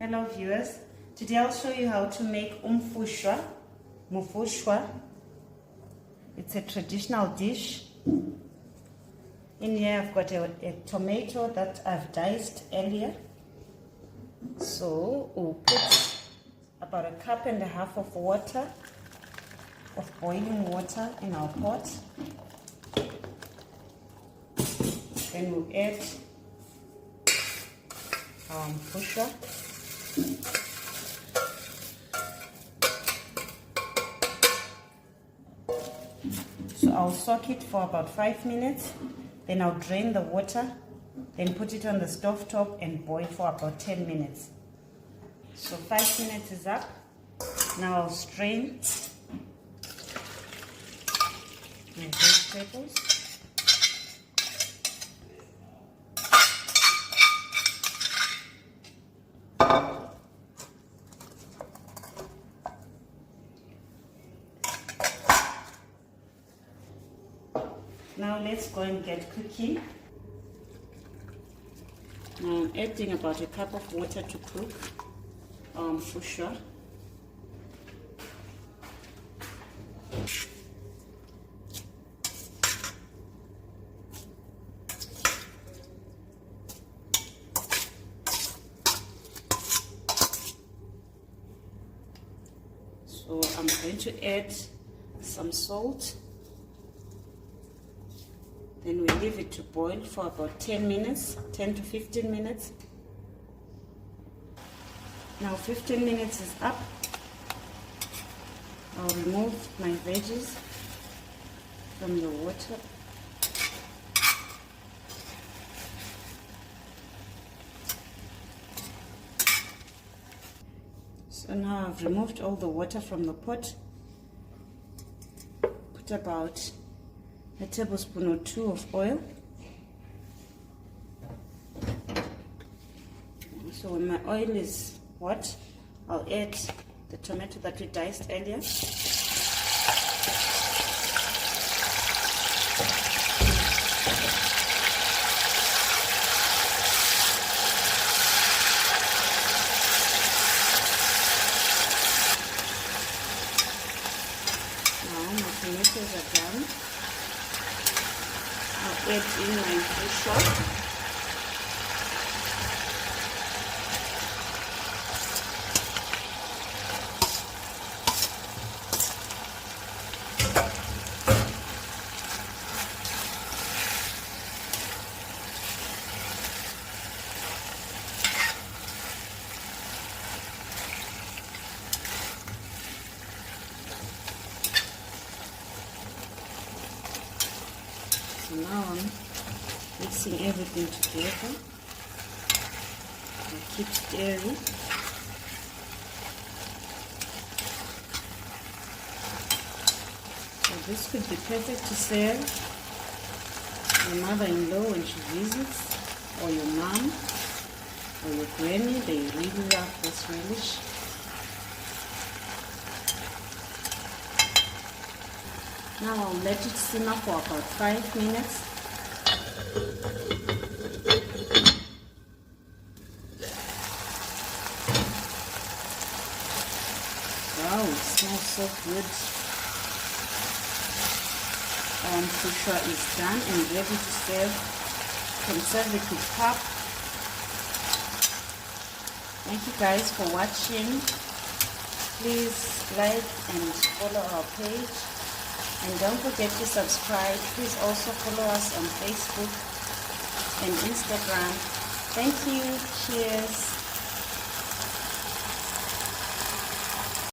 Hello viewers, today I'll show you how to make Mfushwa. It's a traditional dish. In here I've got a tomato that I've diced earlier. So we'll put about 1.5 cups of water, of boiling water in our pot. Then we'll add our Mfushwa. So I'll soak it for about 5 minutes, then I'll drain the water, then put it on the stove top and boil for about 10 minutes. So 5 minutes is up. Now I'll strain my vegetables. Now let's go and get cooking. Now I'm adding about 1 cup of water to cook Mfushwa. So I'm going to add some salt. Then we leave it to boil for about 10 minutes, 10 to 15 minutes. Now 15 minutes is up. I'll remove my veggies from the water. So now I've removed all the water from the pot. Put about 1 tablespoon or 2 of oil. So when my oil is hot, I'll add the tomato that we diced earlier. Now my tomatoes are done. I'll add in my Mfushwa. So now I'm mixing everything together. I'll keep stirring. So this could be perfect to serve your mother-in-law when she visits, or your mom, or your granny. They really love this relish. Now I'll let it simmer for about 5 minutes. Wow, it smells so good. Mfushwa is done and ready to serve. You can serve it with pap. Thank you guys for watching. Please like and follow our page. And don't forget to subscribe. Please also follow us on Facebook and Instagram. Thank you. Cheers.